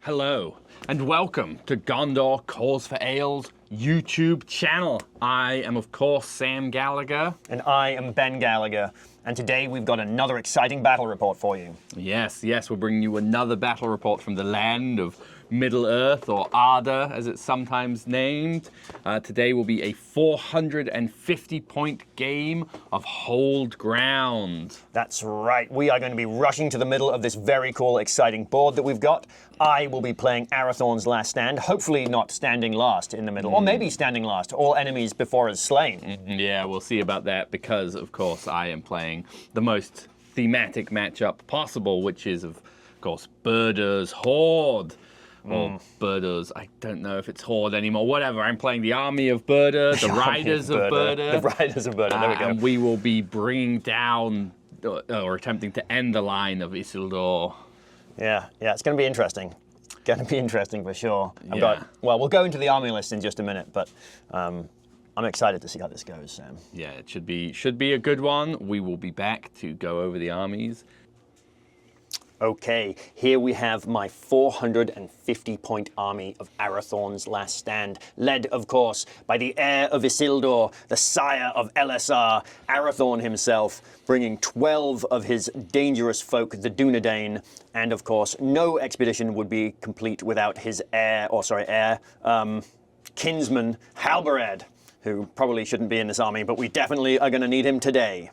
Hello, and welcome to Gondor Calls for Ale's YouTube channel. I am, of course, Sam Gallagher. And I am Ben Gallagher. And today we've got another exciting battle report for you. Yes, we're bringing you another battle report from the land of Middle-earth, or Arda, as it's sometimes named. Today will be a 450-point game of Hold Ground. That's right. We are going to be rushing to the middle of this very cool, exciting board that we've got. I will be playing Arathorn's Last Stand, hopefully not standing last in the middle, or maybe standing last, all enemies before us slain. Yeah, we'll see about that, because, of course, I am playing the most thematic matchup possible, which is, of course, Buhrdur's Horde. Or Buhrdur's, I don't know if it's Horde anymore, whatever. I'm playing the army of Buhrdur, the riders of Buhrdur. The riders of Buhrdur, there we go. And we will be bringing down, or attempting to end the line of Isulidur. Yeah, it's going to be interesting. Going to be interesting for sure. We'll go into the army list in just a minute, but I'm excited to see how this goes, Sam. Yeah, it should be a good one. We will be back to go over the armies. Okay, here we have my 450-point army of Arathorn's Last Stand, led, of course, by the heir of Isildur, the sire of LSR, Arathorn himself, bringing 12 of his dangerous folk, the Dunedain, and, of course, no expedition would be complete without his kinsman, Halbarad, who probably shouldn't be in this army, but we definitely are going to need him today.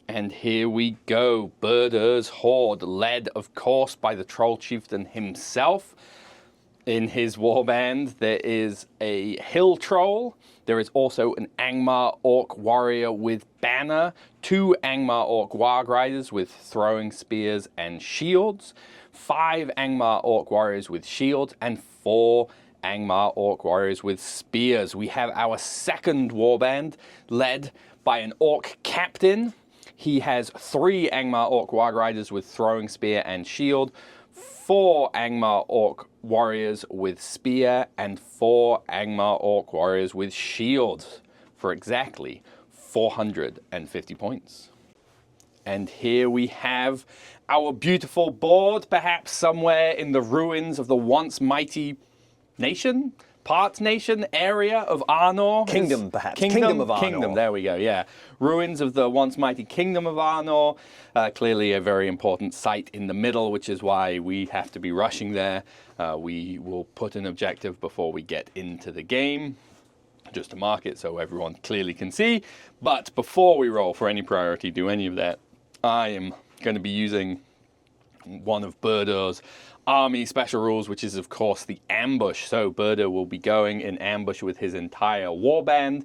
And here we go, Buhrdur's Horde, led, of course, by the Troll Chieftain himself. In his warband, there is a Hill Troll. There is also an Angmar Orc Warrior with Banner, 2 Angmar Orc Warg Riders with throwing spears and shields, 5 Angmar Orc Warriors with shields, and 4 Angmar Orc Warriors with spears. We have our second warband, led by an Orc Captain. He has 3 Angmar Orc Warg Riders with throwing spear and shield, 4 Angmar Orc Warriors with spear, and 4 Angmar Orc Warriors with shields, for exactly 450 points. And here we have our beautiful board, perhaps somewhere in the ruins of the once mighty nation? Nation area of Arnor? Kingdom, perhaps. Kingdom of Arnor. Kingdom, there we go, yeah. Ruins of the once mighty Kingdom of Arnor. Clearly a very important site in the middle, which is why we have to be rushing there. We will put an objective before we get into the game, just to mark it so everyone clearly can see. But before we roll for any priority, do any of that, I am going to be using one of Buhrdur's army special rules, which is, of course, the ambush. So Buhrdur will be going in ambush with his entire warband.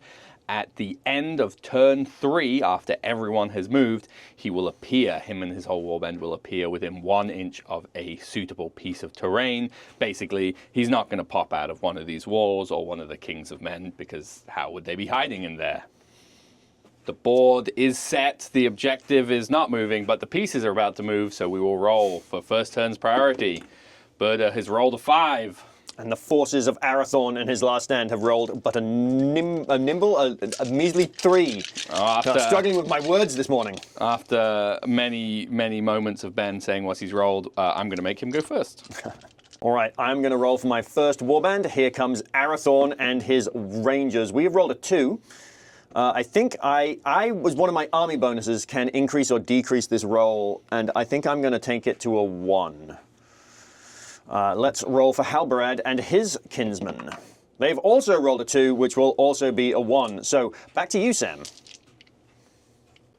At the end of turn 3, after everyone has moved, he will appear, him and his whole warband will appear within 1 inch of a suitable piece of terrain. Basically, he's not going to pop out of one of these walls or one of the Kings of Men, because how would they be hiding in there? The board is set, the objective is not moving, but the pieces are about to move, so we will roll for first turn's priority. Buhrdur has rolled a 5. And the forces of Arathorn in his last stand have rolled but a measly 3. I'm struggling with my words this morning. After many moments of Ben saying what he's rolled, I'm going to make him go first. All right, I'm going to roll for my first warband. Here comes Arathorn and his Rangers. We have rolled a 2. I think I was one of my army bonuses can increase or decrease this roll, and I think I'm going to take it to a 1. Let's roll for Halbarad and his kinsman. They've also rolled a 2, which will also be a 1. So back to you, Sam.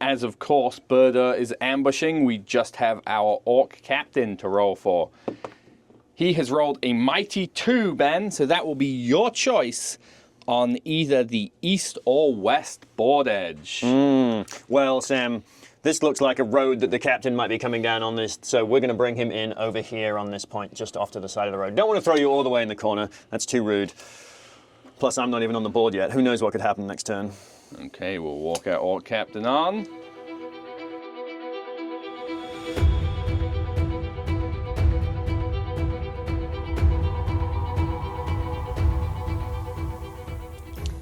As of course Buhrdur is ambushing, we just have our Orc Captain to roll for. He has rolled a mighty 2, Ben, so that will be your choice on either the east or west board edge. Well, Sam, this looks like a road that the captain might be coming down on this, so we're going to bring him in over here on this point, just off to the side of the road. Don't want to throw you all the way in the corner. That's too rude. Plus, I'm not even on the board yet. Who knows what could happen next turn? Okay, we'll walk our Orc Captain on.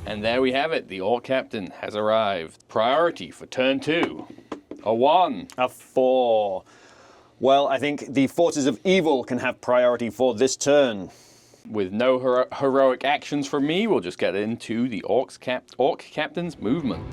And there we have it. The Orc Captain has arrived. Priority for turn 2. A 1. A 4. Well, I think the forces of evil can have priority for this turn. With no heroic actions from me, we'll just get into the Orc Captain's movement.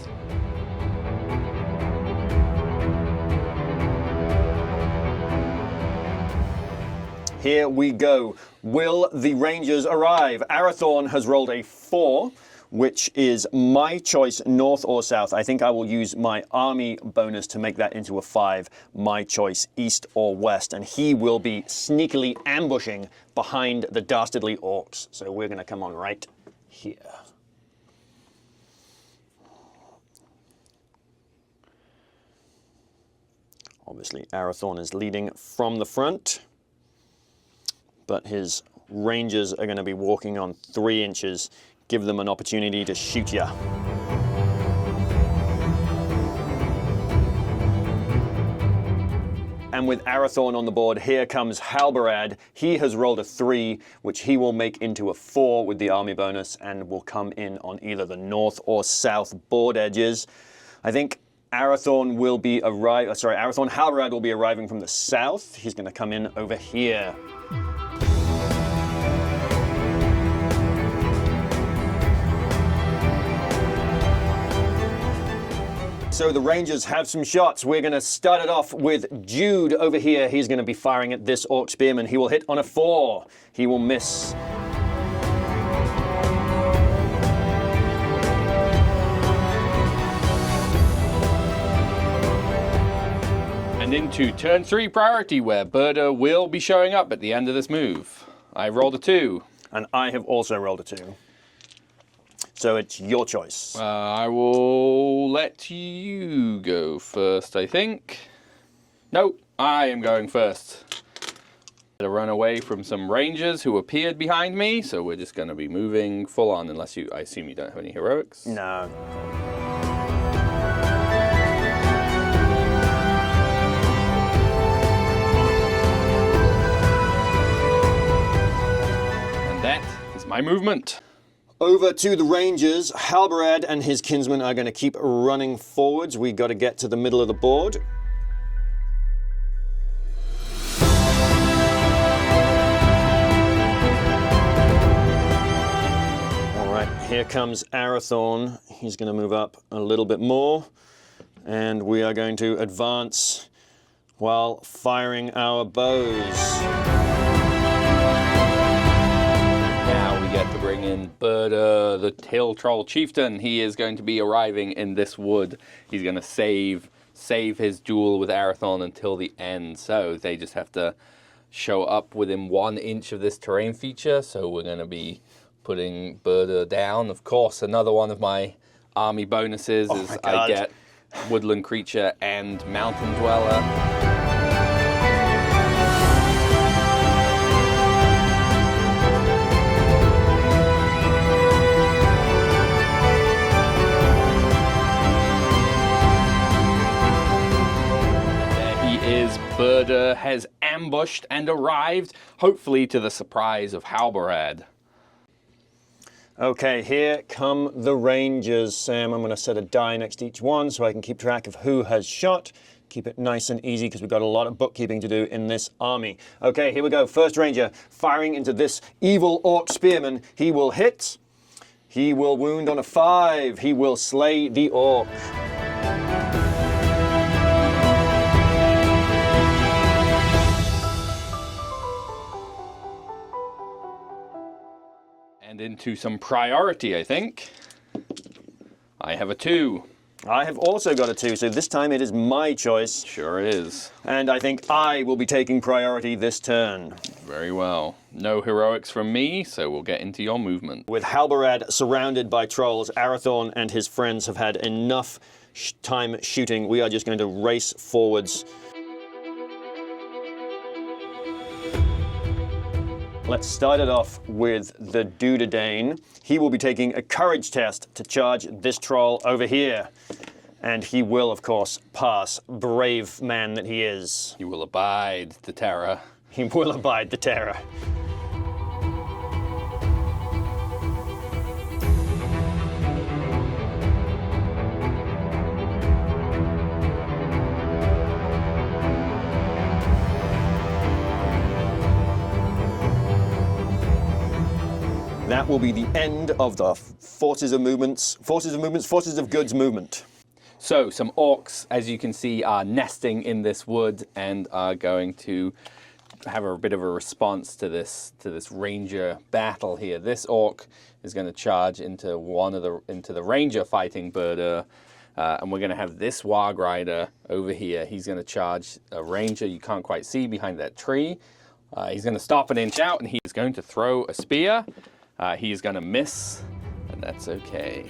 Here we go. Will the Rangers arrive? Arathorn has rolled a 4, which is my choice, north or south. I think I will use my army bonus to make that into a 5. My choice, east or west. And he will be sneakily ambushing behind the dastardly orcs. So we're going to come on right here. Obviously, Arathorn is leading from the front, but his Rangers are going to be walking on 3 inches. Give them an opportunity to shoot ya. And with Arathorn on the board, here comes Halberad. He has rolled a 3, which he will make into a 4 with the army bonus, and will come in on either the north or south board edges. I think Arathorn will be Arathorn Halberad will be arriving from the south. He's going to come in over here. So the Rangers have some shots. We're going to start it off with Jude over here. He's going to be firing at this Orc Spearman. He will hit on a 4. He will miss. And into turn 3 priority, where Buhrdur will be showing up at the end of this move. I rolled a 2. And I have also rolled a 2. So it's your choice. I will let you go first, I think. No, I am going first. To run away from some Rangers who appeared behind me, so we're just going to be moving full on, unless I assume you don't have any heroics? No. And that is my movement. Over to the Rangers. Halberad and his kinsmen are going to keep running forwards. We got to get to the middle of the board. All right, here comes Arathorn. He's going to move up a little bit more, and we are going to advance while firing our bows. Get to bring in Buhrdur, the Hill Troll Chieftain. He is going to be arriving in this wood. He's going to save his duel with Arathorn until the end. So they just have to show up within 1 inch of this terrain feature. So we're going to be putting Buhrdur down. Of course, another one of my army bonuses is I get Woodland Creature and Mountain Dweller. Buhrdur has ambushed and arrived, hopefully to the surprise of Halberad. Okay, here come the Rangers, Sam. I'm going to set a die next to each one so I can keep track of who has shot. Keep it nice and easy because we've got a lot of bookkeeping to do in this army. Okay, here we go. First Ranger firing into this evil Orc Spearman. He will hit. He will wound on a 5. He will slay the Orc. And into some priority, I think. I have a 2. I have also got a 2, so this time it is my choice. Sure is. And I think I will be taking priority this turn. Very well. No heroics from me, so we'll get into your movement. With Halberad surrounded by trolls, Arathorn and his friends have had enough time shooting. We are just going to race forwards. Let's start it off with the Dudadane. He will be taking a courage test to charge this troll over here. And he will, of course, pass, brave man that he is. He will abide the terror. He will abide the terror. that will be the end of the forces of goods movement. So some orcs, as you can see, are nesting in this wood and are going to have a bit of a response to this ranger battle here. This orc is going to charge into the ranger fighting Buhrdur, and we're going to have this warg rider over here. He's going to charge a ranger you can't quite see behind that tree. He's going to stop an inch out, and he's going to throw a spear. He's going to miss, and that's okay.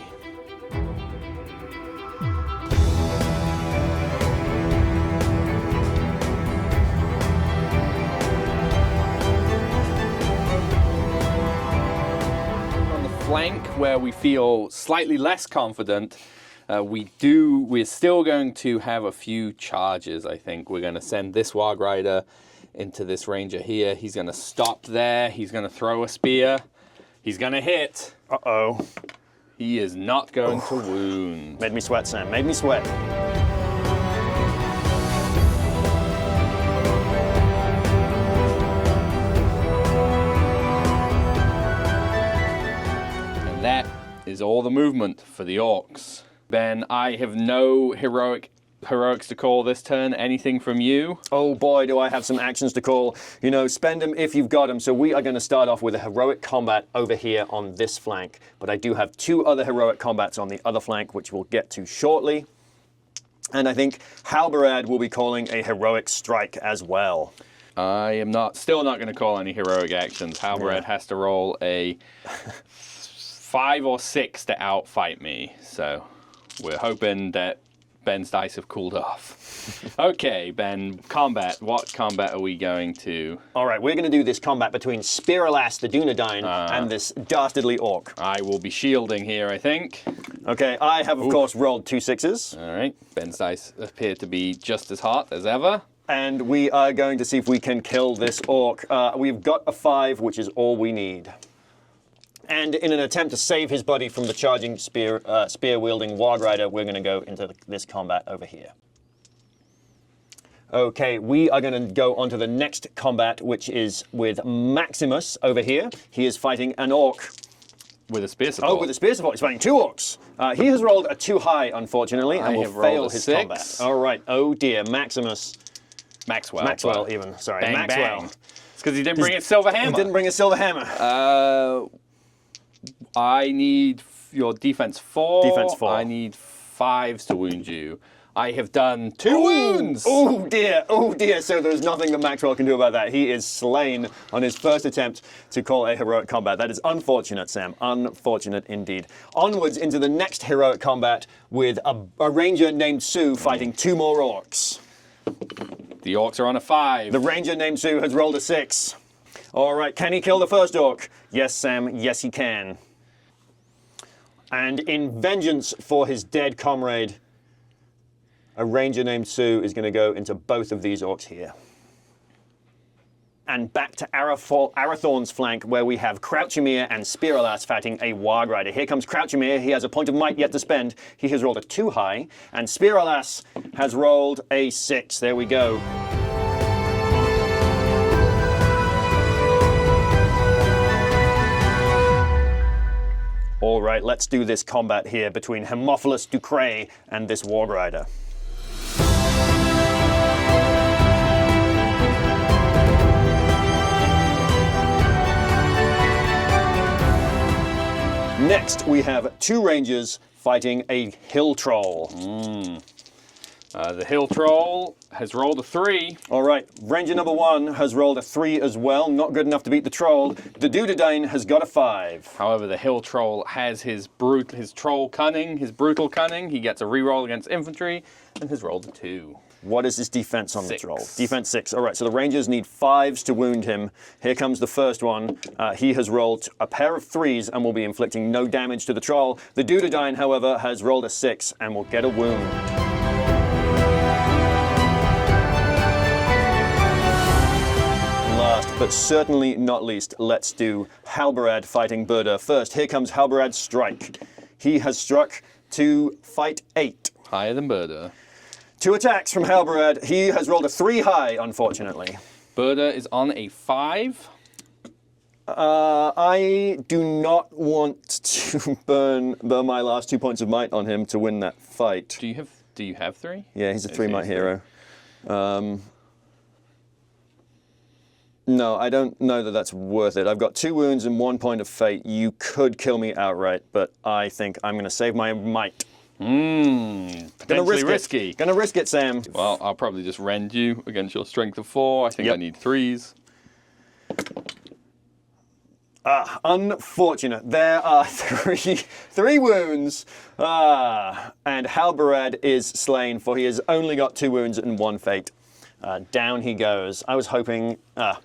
Flank where we feel slightly less confident, we're still going to have a few charges. I think we're going to send this warg rider into this ranger here. He's going to stop there. He's going to throw a spear. He's going to hit. Uh-oh. He is not going to wound. Made me sweat, Sam. Made me sweat. That is all the movement for the orcs. Ben, I have no heroics to call this turn. Anything from you? Oh boy, do I have some actions to call. You know, spend them if you've got them. So we are going to start off with a heroic combat over here on this flank. But I do have two other heroic combats on the other flank, which we'll get to shortly. And I think Halberad will be calling a heroic strike as well. I am still not going to call any heroic actions. Halberad has to roll a 5 or 6 to outfight me, so we're hoping that Ben's dice have cooled off. Okay, Ben, combat. What combat are we going to? All right, we're going to do this combat between Spiralas the Dunedain and this dastardly orc. I will be shielding here, I think. Okay, I have, of course, rolled 2 6s. All right, Ben's dice appear to be just as hot as ever. And we are going to see if we can kill this orc. We've got a 5, which is all we need. And in an attempt to save his buddy from the charging spear-wielding warg rider, we're going to go into this combat over here. Okay, we are going to go on to the next combat, which is with Maximus over here. He is fighting an orc. With a spear support. Oh, with a spear support. He's fighting 2 orcs. He has rolled a 2 high, unfortunately, and will fail his 6. combat. All right. Oh, dear. Maxwell, even. Sorry, bang, Maxwell. Bang. It's because he didn't bring his silver hammer. He didn't bring a silver hammer. I need your defense 4. Defense 4. I need 5s to wound you. I have done 2 wounds. Oh dear, oh dear. So there's nothing that Maxwell can do about that. He is slain on his first attempt to call a heroic combat. That is unfortunate, Sam. Unfortunate indeed. Onwards into the next heroic combat with a ranger named Sue fighting 2 more orcs. The orcs are on a 5. The ranger named Sue has rolled a 6. All right, can he kill the first orc? Yes, Sam, yes he can. And in vengeance for his dead comrade, a ranger named Sue is going to go into both of these orcs here. And back to Arathorn's flank, where we have Crouchemere and Spiralas fighting a warg rider. Here comes Crouchemere. He has a point of might yet to spend. He has rolled a 2 high, and Spiralas has rolled a 6. There we go. All right, let's do this combat here between Hermophilus Ducray and this warg rider. Next, we have 2 rangers fighting a hill troll. The hill troll has rolled a 3. All right, ranger number 1 has rolled a 3 as well. Not good enough to beat the troll. The Dunedain has got a 5. However, the hill troll has his troll cunning, his brutal cunning. He gets a reroll against infantry and has rolled a 2. What is his defense on 6. the troll? Defense 6. All right, so the rangers need 5s to wound him. Here comes the first one. He has rolled a pair of 3s and will be inflicting no damage to the troll. The Dunedain, however, has rolled a 6 and will get a wound. Last but certainly not least, let's do Halberad fighting Buhrdur. First, here comes Halberad's strike. He has struck to fight 8. Higher than Buhrdur. 2 attacks from Halberad. He has rolled a 3 high, unfortunately. Buhrdur is on a 5. I do not want to burn my last 2 points of might on him to win that fight. Do you have 3? Yeah, he's a 3 might hero. No, I don't know that that's worth it. I've got 2 wounds and 1 point of fate. You could kill me outright, but I think I'm going to save my might. Potentially risky. Gonna risk it, Sam. Well, I'll probably just rend you against your strength of 4. I think I need 3s. Unfortunate. There are three wounds. And Halbarad is slain, for he has only got 2 wounds and 1 fate. Down he goes. I was hoping, I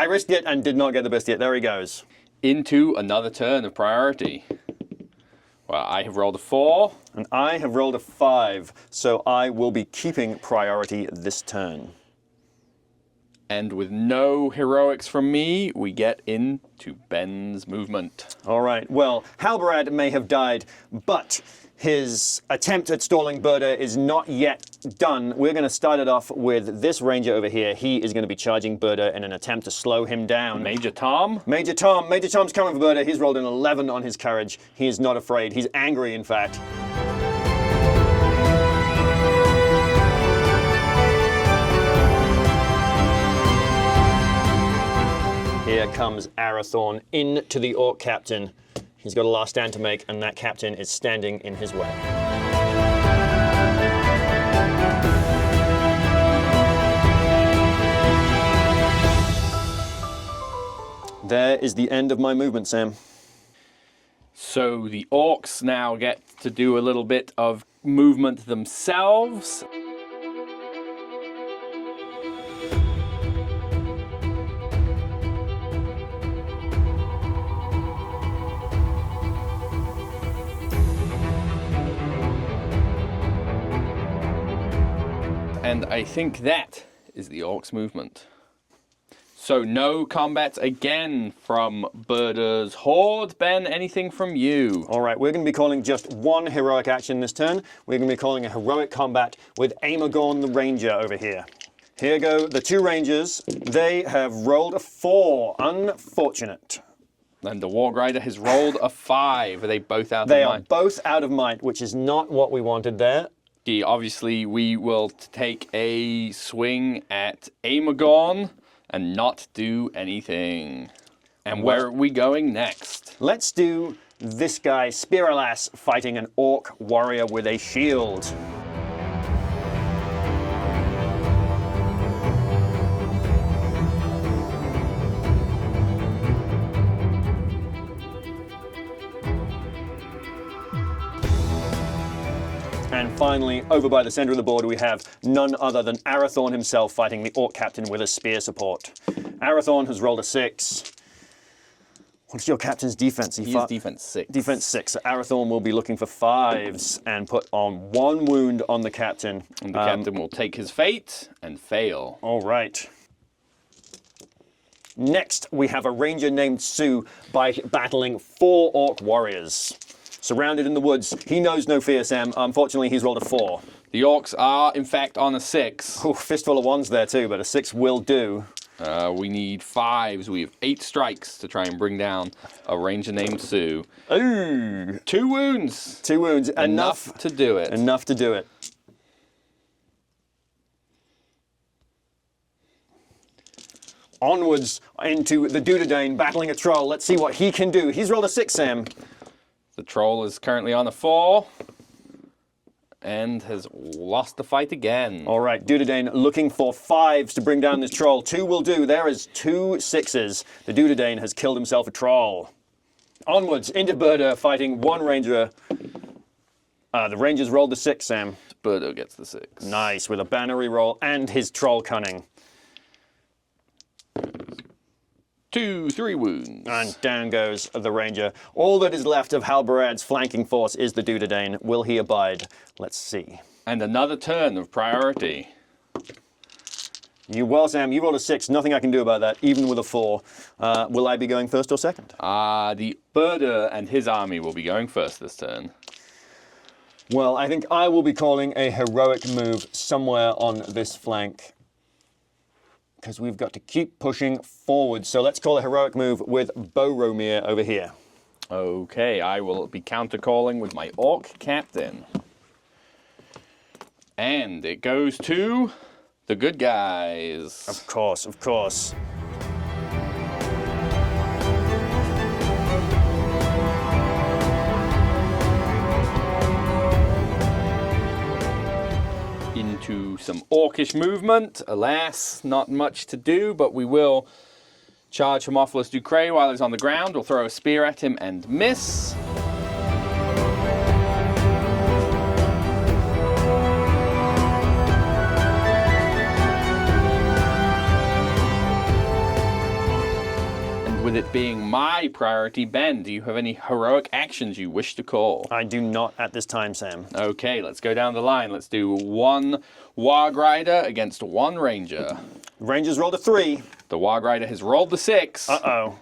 risked it and did not get the best yet. There he goes. Into another turn of priority. Well, I have rolled a 4. And I have rolled a 5, so I will be keeping priority this turn. And with no heroics from me, we get into Ben's movement. All right, well, Halbarad may have died, but his attempt at stalling Buhrdur is not yet done. We're going to start it off with this ranger over here. He is going to be charging Buhrdur in an attempt to slow him down. Major Tom? Major Tom's coming for Buhrdur. He's rolled an 11 on his courage. He is not afraid. He's angry, in fact. Here comes Arathorn into the Orc captain. He's got a last stand to make, and that captain is standing in his way. There is the end of my movement, Sam. So the Orcs now get to do a little bit of movement themselves. And I think that is the Orcs' movement. So no combat again from Buhrdur's Horde. Ben, anything from you? All right, we're going to be calling just 1 heroic action this turn. We're going to be calling a heroic combat with Amagorn the Ranger over here. Here go the 2 Rangers. They have rolled a 4. Unfortunate. And the Warg Rider has rolled a 5. Are they both out of might? They are both out of might, which is not what we wanted there. Obviously, we will take a swing at Amagorn and not do anything. And where are we going next? Let's do this guy, Spiralas, fighting an Orc warrior with a shield. And finally, over by the center of the board, we have none other than Arathorn himself fighting the Orc captain with a spear support. Arathorn has rolled a 6. What's your captain's defense? He is defense 6. Defense 6. So Arathorn will be looking for 5s and put on 1 wound on the captain. And the captain will take his fate and fail. All right. Next, we have a ranger named Sue battling 4 Orc warriors. Surrounded in the woods. He knows no fear, Sam. Unfortunately, he's rolled a 4. The Orcs are, in fact, on a 6. Ooh, fistful of 1s there too, but a 6 will do. We need 5s. We have 8 strikes to try and bring down a ranger named Sue. Ooh. 2 wounds. 2 wounds. Enough to do it. Enough to do it. Onwards into the Dunedain battling a troll. Let's see what he can do. He's rolled a 6, Sam. The troll is currently on a 4 and has lost the fight again. All right, Dunedain looking for 5s to bring down this troll. 2 will do. There is 2 6s. The Dunedain has killed himself a troll. Onwards into Buhrdur fighting 1 ranger. The rangers rolled the 6, Sam. Buhrdur gets the 6. Nice, with a bannery roll and his troll cunning. 2, 3 wounds. And down goes the ranger. All that is left of Halbarad's flanking force is the Dunedain. Will he abide? Let's see. And another turn of priority. Well, Sam, you rolled a 6. Nothing I can do about that, even with a 4. Will I be going first or second? The Buhrdur and his army will be going first this turn. Well, I think I will be calling a heroic move somewhere on this flank. because we've got to keep pushing forward. So let's call a heroic move with Boromir over here. Okay, I will be counter-calling with my Orc Captain. And it goes to the good guys. Of course, of course. Into some orcish movement. Alas, not much to do, but we will charge Homophilus Ducray while he's on the ground. We'll throw a spear at him and miss. And with it being my priority, Ben, do you have any heroic actions you wish to call? I do not at this time, Sam. Okay, let's go down the line. Let's do 1 Warg Rider against 1 Ranger. Rangers rolled a 3. The Warg Rider has rolled the 6. Uh-oh.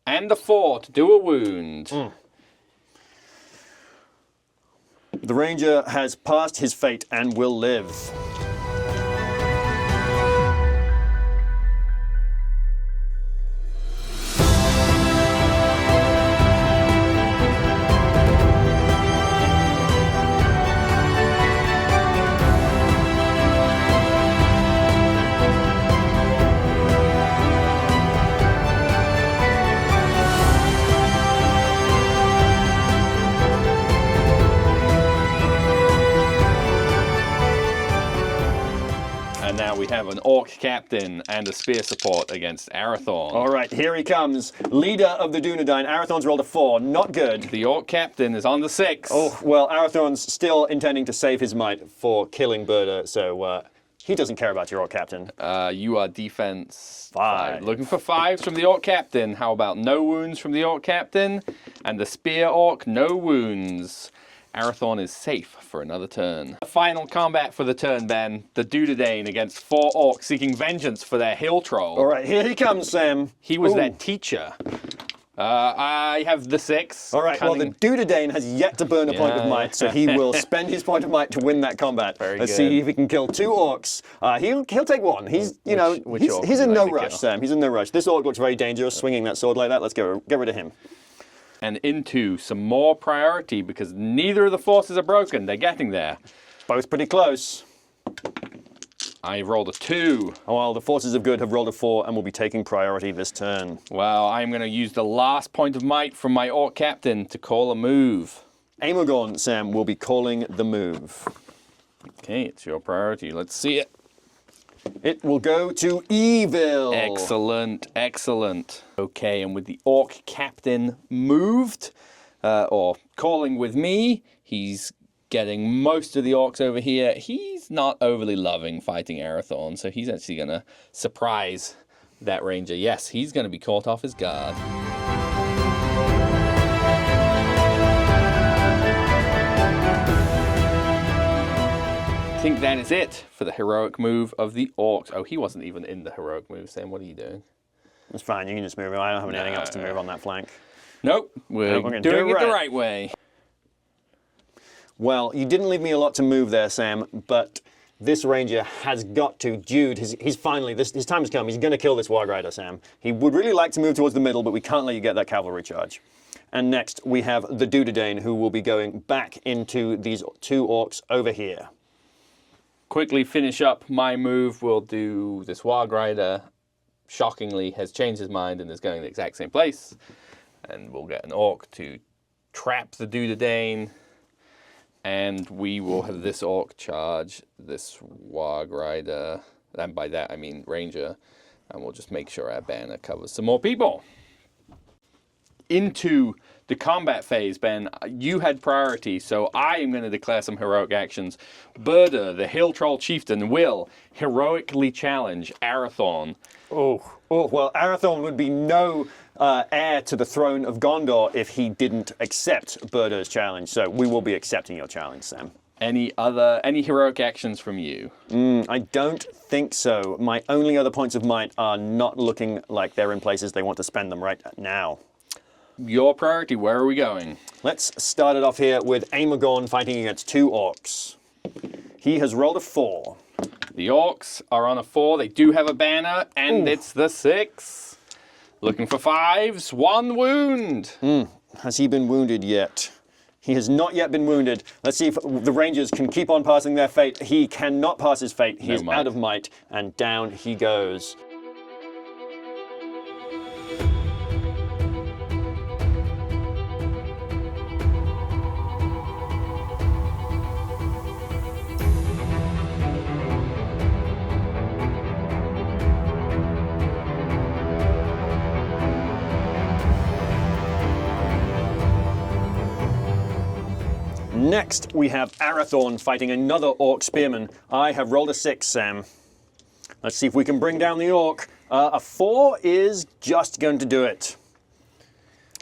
And the 4 to do a wound. The Ranger has passed his fate and will live. And now we have an Orc Captain and a Spear Support against Arathorn. All right, here he comes. Leader of the Dunedain. Arathorn's rolled a 4. Not good. The Orc Captain is on the 6. Oh, well, Arathorn's still intending to save his might for killing Buhrdur, so he doesn't care about your Orc Captain. You are defense 5. Looking for 5s from the Orc Captain. How about no wounds from the Orc Captain? And the Spear Orc, no wounds. Arathorn is safe for another turn. Final combat for the turn, Ben. The Dunedain against 4 Orcs seeking vengeance for their hill troll. All right, here he comes, Sam. He was their teacher. I have the 6. All right, well, the Dunedain has yet to burn a point of might, so he will spend his point of might to win that combat. Let's see if he can kill 2 orcs. He'll take 1. He's, you know, he's in no rush, Sam. He's in no rush. This orc looks very dangerous, swinging that sword like that. Let's get rid of him. And into some more priority because neither of the forces are broken. They're getting there. Both pretty close. I rolled a 2. Oh, well, the forces of good have rolled a 4 and will be taking priority this turn. Well, I'm going to use the last point of might from my Orc Captain to call a move. Aemogorn, Sam, will be calling the move. Okay, it's your priority. Let's see it. It will go to evil. Excellent, excellent. Okay, and with the Orc Captain moved, or calling with me, he's getting most of the orcs over here. He's not overly loving fighting Arathorn, so he's actually going to surprise that ranger. Yes, he's going to be caught off his guard. I think that is it for the heroic move of the orcs. Oh, he wasn't even in the heroic move, Sam. What are you doing? It's fine, you can just move him. I don't have anything else to move on that flank. Nope, we're doing it the right way. Well, you didn't leave me a lot to move there, Sam, but this ranger has got to. Jude, he's finally, his time has come. He's going to kill this Warg Rider, Sam. He would really like to move towards the middle, but we can't let you get that cavalry charge. And next, we have the Dunedain, who will be going back into these 2 orcs over here. Quickly finish up my move. We'll do this Warg Rider. Shockingly, has changed his mind and is going the exact same place. And we'll get an orc to trap the Dunedain. And we will have this orc charge this Warg Rider. And by that, I mean Ranger. And we'll just make sure our banner covers some more people. Into the combat phase, Ben, you had priority, so I am going to declare some heroic actions. Buhrdur, the Hill Troll Chieftain, will heroically challenge Arathorn. Oh, well, Arathorn would be no heir to the throne of Gondor if he didn't accept Buhdur's challenge, so we will be accepting your challenge, Sam. Any heroic actions from you? I don't think so. My only other points of might are not looking like they're in places they want to spend them right now. Your priority, where are we going? Let's start it off here with Aemogorn fighting against 2 orcs. He has rolled a 4. The orcs are on a 4. They do have a banner, and it's the 6. Looking for 5s. 1 wound. Has he been wounded yet? He has not yet been wounded. Let's see if the Rangers can keep on passing their fate. He cannot pass his fate. He is out of might, and down he goes. Next, we have Arathorn fighting another Orc Spearman. I have rolled a 6, Sam. Let's see if we can bring down the Orc. A 4 is just going to do it.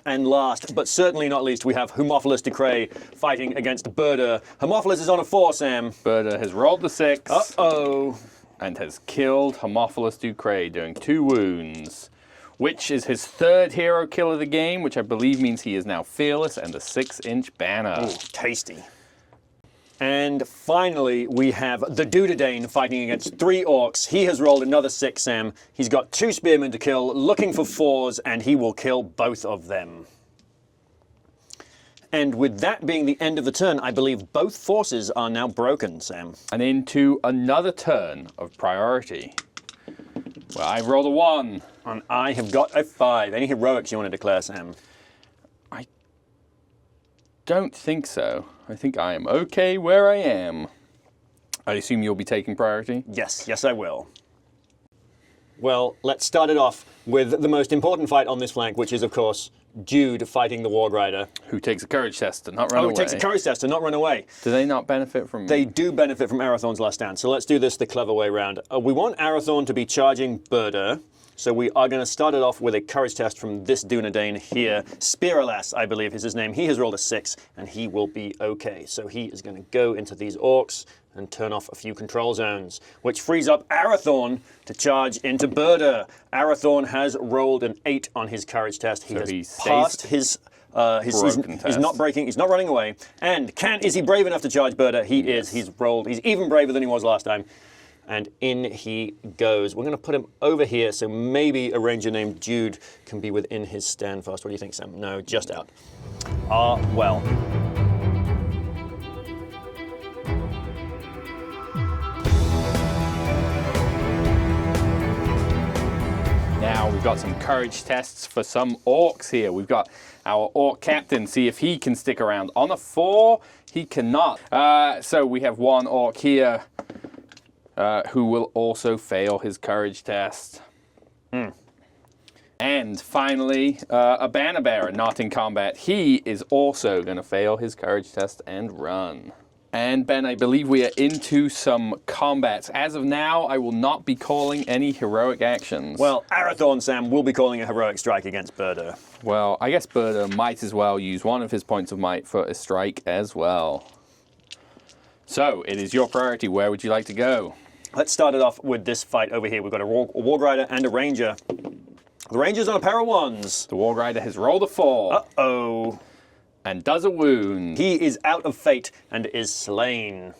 And last, but certainly not least, we have Homophilus de Cray fighting against Buhrdur. Homophilus is on a 4, Sam. Buhrdur has rolled the 6. Uh-oh. And has killed Homophilus de Cray, doing 2 wounds. Which is his 3rd hero kill of the game, which I believe means he is now fearless and a 6-inch banner. Ooh, tasty. And finally, we have the Dudadane fighting against 3 orcs. He has rolled another 6, Sam. He's got 2 spearmen to kill, looking for 4s, and he will kill both of them. And with that being the end of the turn, I believe both forces are now broken, Sam. And into another turn of priority. Well, I rolled a 1. And I have got a 5. Any heroics you want to declare, Sam? I don't think so. I think I am okay where I am. I assume you'll be taking priority? Yes, I will. Well, let's start it off with the most important fight on this flank, which is, of course, Jude fighting the Warg Rider. Who takes a courage test to not run away. Who takes a courage test to not run away. Do they not benefit from... They do benefit from Arathorn's last stand, so let's do this the clever way round. We want Arathorn to be charging Buhrdur, so we are going to start it off with a courage test from this Dúnedain here. Spiralas, I believe is his name. He has rolled a 6, and he will be okay. So he is going to go into these orcs and turn off a few control zones, which frees up Arathorn to charge into Buhrdur. Arathorn has rolled an 8 on his courage test. He has passed his he's not breaking, he's not running away. And is he brave enough to charge Buhrdur? He is. He's rolled. He's even braver than he was last time. And in he goes. We're going to put him over here, so maybe a ranger named Jude can be within his stand fast. What do you think, Sam? No, just out. Well. Now we've got some courage tests for some orcs here. We've got our orc captain, see if he can stick around. On a 4, he cannot. So we have one orc here who will also fail his courage test. And finally, a banner bearer not in combat. He is also going to fail his courage test and run. And Ben, I believe we are into some combats. As of now, I will not be calling any heroic actions. Well, Arathorn, Sam, will be calling a heroic strike against Buhrdur. Well, I guess Buhrdur might as well use one of his points of might for a strike as well. So, it is your priority. Where would you like to go? Let's start it off with this fight over here. We've got a Warg Rider and a Ranger. The Ranger's on a pair of 1s. The Warg Rider has rolled a 4. Uh-oh. And does a wound. He is out of fate and is slain.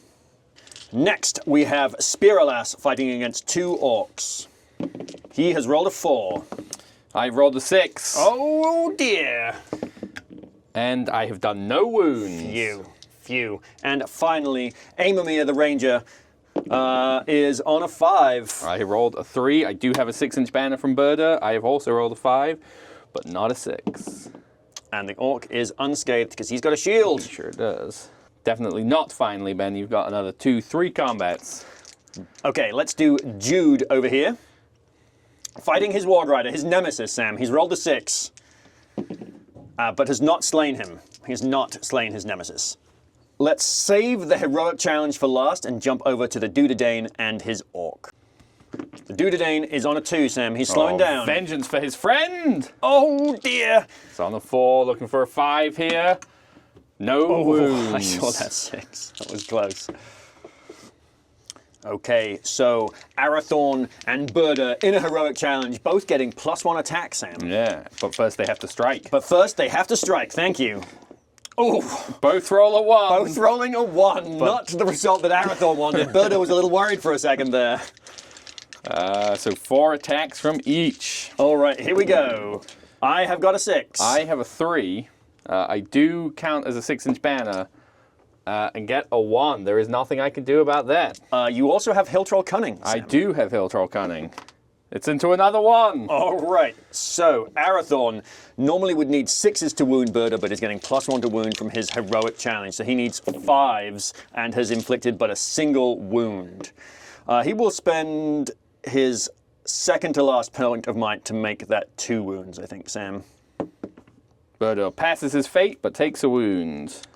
Next, we have Spiralas fighting against 2 orcs. He has rolled a 4. I rolled a 6. Oh dear. And I have done no wounds. Phew. And finally, Amamir the Ranger is on a 5. I rolled a 3. I do have a 6-inch banner from Buhrdur. I have also rolled a 5, but not a 6. And the orc is unscathed because he's got a shield. He sure does. Definitely not finally, Ben. You've got another 2-3 combats. Okay, let's do Jude over here. Fighting his Warg Rider, his nemesis, Sam. He's rolled a 6, but has not slain him. He has not slain his nemesis. Let's save the heroic challenge for last and jump over to the Dúnedain and his orc. The Dúnedain is on a 2, Sam. He's slowing down. Vengeance for his friend! Oh dear! It's on a 4, looking for a 5 here. No wounds. I saw that 6. That was close. Okay, so Arathorn and Buhrdur in a heroic challenge, both getting +1 attack, Sam. Yeah, but first they have to strike. But first they have to strike, thank you. Oh, Both roll a 1. both rolling a 1, not the result that Arathorn wanted. Buhrdur was a little worried for a second there. So 4 attacks from each. All right, here we go. I have got a 6. I have a 3. I do count as a 6-inch banner and get a 1. There is nothing I can do about that. You also have Hill Troll Cunning, I Sam. do have Hill Troll Cunning. It's into another 1. All right, so Arathorn normally would need 6s to wound Buhrdur, but is getting +1 to wound from his heroic challenge. So he needs 5s and has inflicted but a single wound. He will spend his second to last point of might to make that 2 wounds, I think, Sam. Buhrdur passes his fate, but takes a wound.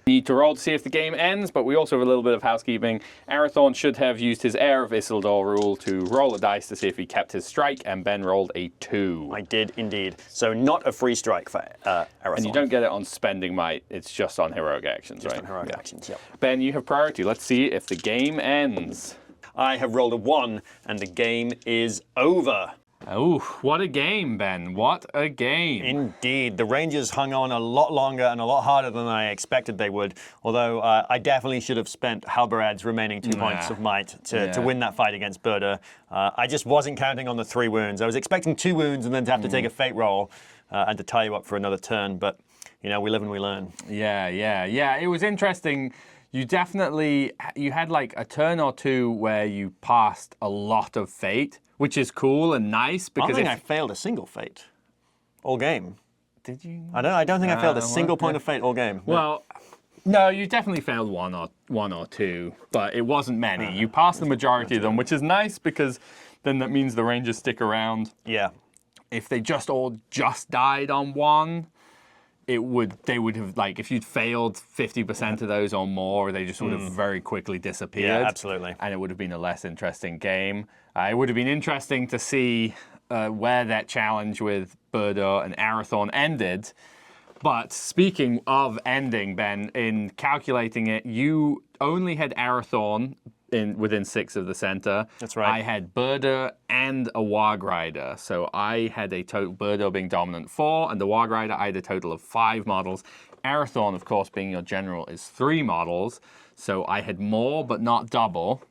Need to roll to see if the game ends, but we also have a little bit of housekeeping. Arathorn should have used his Heir of Isulidur rule to roll a dice to see if he kept his strike, and Ben rolled a 2. I did indeed. So not a free strike for Arathorn. And you don't get it on spending might, it's just on heroic actions, Just right? on heroic actions, yep. Ben, you have priority. Let's see if the game ends. I have rolled a 1, and the game is over. Oh, what a game, Ben. What a game. Indeed. The Rangers hung on a lot longer and a lot harder than I expected they would, although I definitely should have spent Halberad's remaining 2 points of might to win that fight against Buhrdur. I just wasn't counting on the 3 wounds. I was expecting 2 wounds and then to have to take a fate roll and to tie you up for another turn, but, you know, we live and we learn. Yeah. It was interesting. You had like a turn or 2 where you passed a lot of fate, which is cool and nice because I failed a single fate all game. Did you? I don't think I failed a single point of fate all game. Well, no, you definitely failed one or 2, but it wasn't many. You passed the majority of them, which is nice because then that means the Rangers stick around. Yeah. If they all died on 1, they would have, like, if you'd failed 50% of those or more, they just would have very quickly disappeared. Yeah, absolutely. And it would have been a less interesting game. It would have been interesting to see where that challenge with Buhrdur and Arathorn ended. But speaking of ending, Ben, in calculating it, you only had Arathorn within 6 of the center. That's right. I had Buhrdur and a Warg Rider. So I had a total, Buhrdur being dominant 4, and the Warg Rider, I had a total of 5 models. Arathorn, of course, being your general, is 3 models. So I had more, but not double.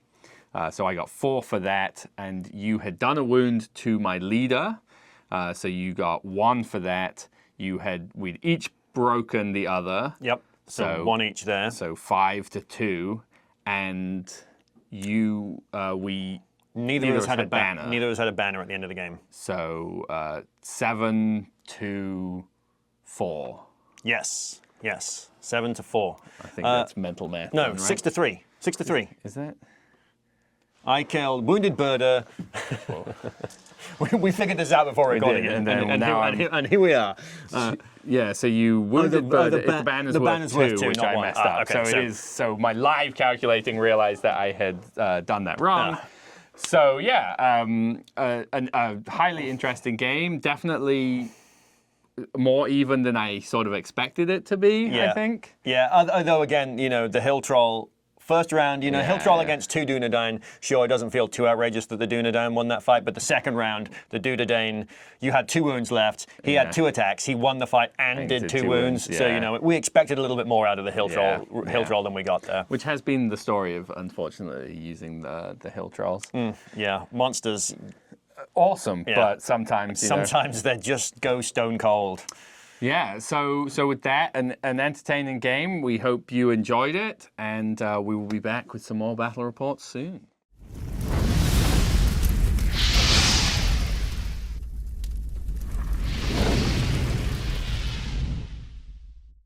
So I got 4 for that, and you had done a wound to my leader. So you got 1 for that. We'd each broken the other. Yep. So 1 each there. So 5 to 2, and neither of us had a banner. Neither of us had a banner at the end of the game. So 7 to 4. Yes. 7 to 4. I think that's mental math. No, then, right? 6 to 3. 6 to 3. Is that? I killed, wounded Buhrdur. we figured this out before recording it, and here we are. Yeah, so you wounded Buhrdur. The banner's worth 2, which I one. messed up. Okay, so my live calculating realized that I had done that wrong. So yeah, a highly interesting game. Definitely more even than I sort of expected it to be, I think. Yeah, although again, the Hill Troll, first round, Hill Troll against 2 Dunedain, sure, it doesn't feel too outrageous that the Dunedain won that fight, but the second round, the Dunedain, you had 2 wounds left, he had 2 attacks, he won the fight and did 2 wounds, so, we expected a little bit more out of the Hill Troll than we got there. Which has been the story of, unfortunately, using the Hill Trolls. Yeah, monsters. Awesome, but sometimes, Sometimes they just go stone cold. Yeah, so with that, an entertaining game. We hope you enjoyed it, and we will be back with some more battle reports soon.